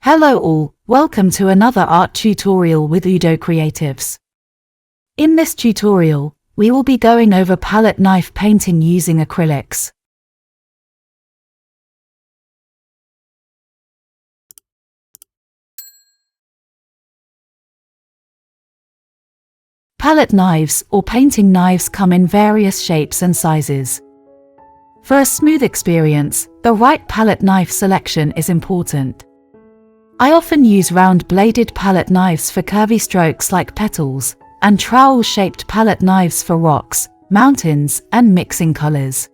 Hello all, welcome to another art tutorial with UdoCreatives. In this tutorial, we will be going over palette knife painting using acrylics. Palette knives or painting knives come in various shapes and sizes. For a smooth experience, the right palette knife selection is important. I often use round-bladed palette knives for curvy strokes like petals, and trowel-shaped palette knives for rocks, mountains, and mixing colors.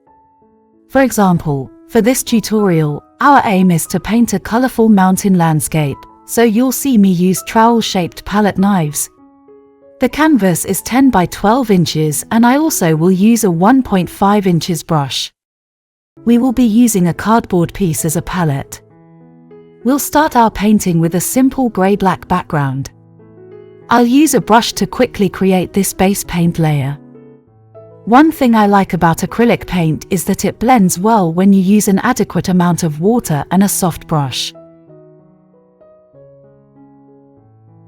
For example, for this tutorial, our aim is to paint a colorful mountain landscape, so you'll see me use trowel-shaped palette knives. The canvas is 10 by 12 inches and I also will use a 1.5 inches brush. We will be using a cardboard piece as a palette. We'll start our painting with a simple grey-black background. I'll use a brush to quickly create this base paint layer. One thing I like about acrylic paint is that it blends well when you use an adequate amount of water and a soft brush.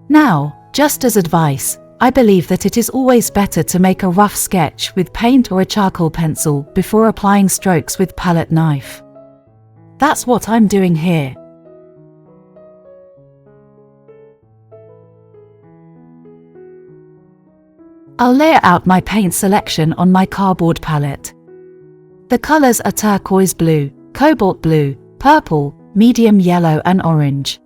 Now, just as advice, I believe that it is always better to make a rough sketch with paint or a charcoal pencil before applying strokes with palette knife. That's what I'm doing here. I'll layer out my paint selection on my cardboard palette. The colors are turquoise blue, cobalt blue, purple, medium yellow and orange.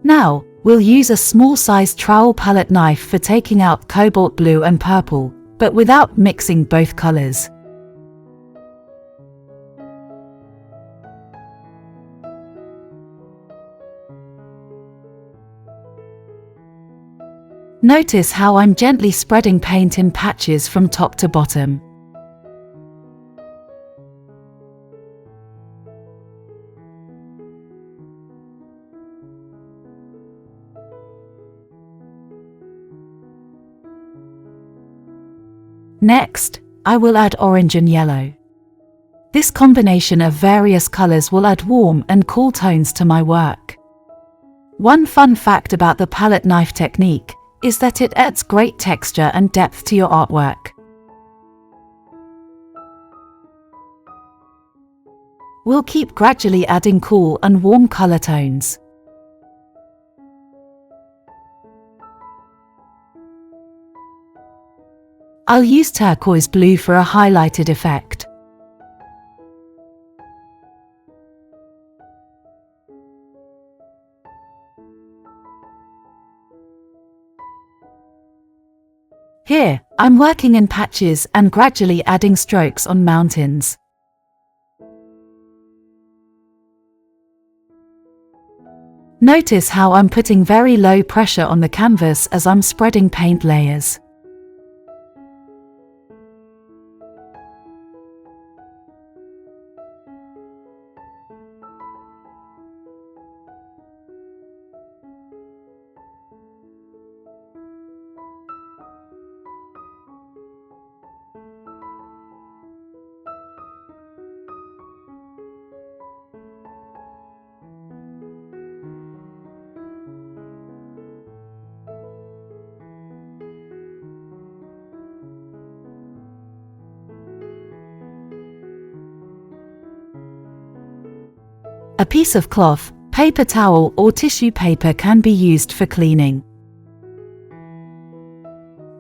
Now, we'll use a small-sized trowel palette knife for taking out cobalt blue and purple, but without mixing both colors. Notice how I'm gently spreading paint in patches from top to bottom. Next, I will add orange and yellow. This combination of various colors will add warm and cool tones to my work. One fun fact about the palette knife technique is that it adds great texture and depth to your artwork. We'll keep gradually adding cool and warm color tones. I'll use turquoise blue for a highlighted effect. Here, I'm working in patches and gradually adding strokes on mountains. Notice how I'm putting very low pressure on the canvas as I'm spreading paint layers. A piece of cloth, paper towel or tissue paper can be used for cleaning.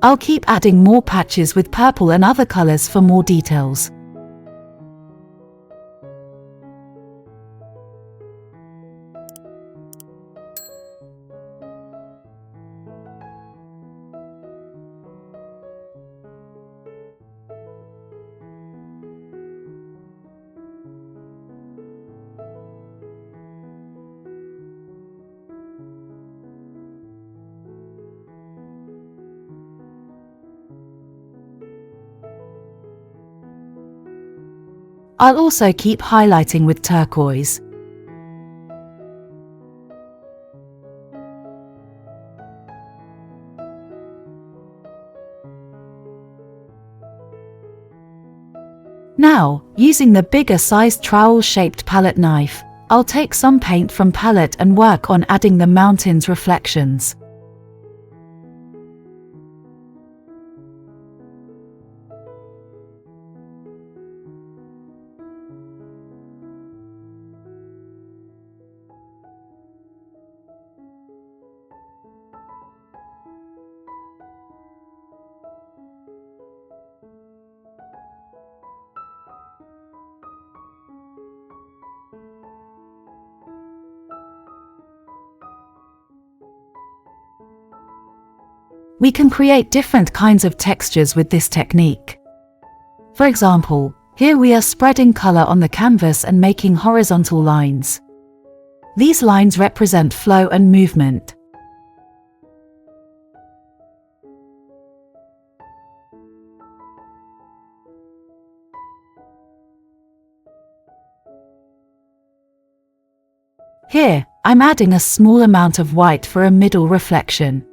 I'll keep adding more patches with purple and other colors for more details. I'll also keep highlighting with turquoise. Now, using the bigger sized trowel-shaped palette knife, I'll take some paint from palette and work on adding the mountain's reflections. We can create different kinds of textures with this technique. For example, here we are spreading color on the canvas and making horizontal lines. These lines represent flow and movement. Here, I'm adding a small amount of white for a middle reflection.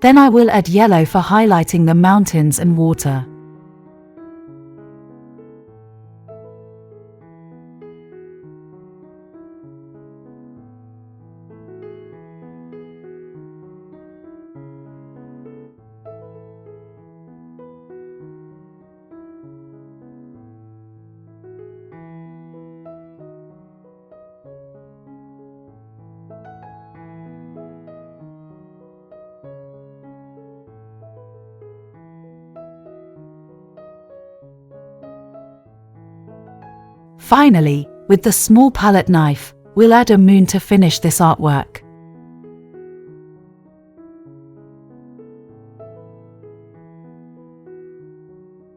Then I will add yellow for highlighting the mountains and water. Finally, with the small palette knife, we'll add a moon to finish this artwork.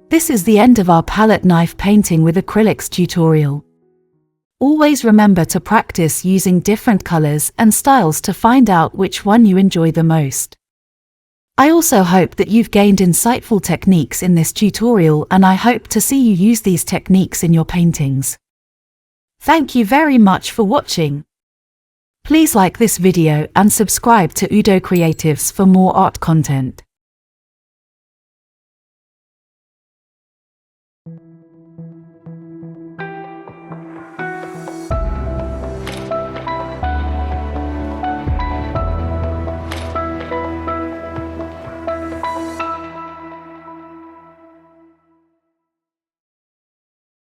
This is the end of our palette knife painting with acrylics tutorial. Always remember to practice using different colors and styles to find out which one you enjoy the most. I also hope that you've gained insightful techniques in this tutorial, and I hope to see you use these techniques in your paintings. Thank you very much for watching. Please like this video and subscribe to UdoCreatives for more art content.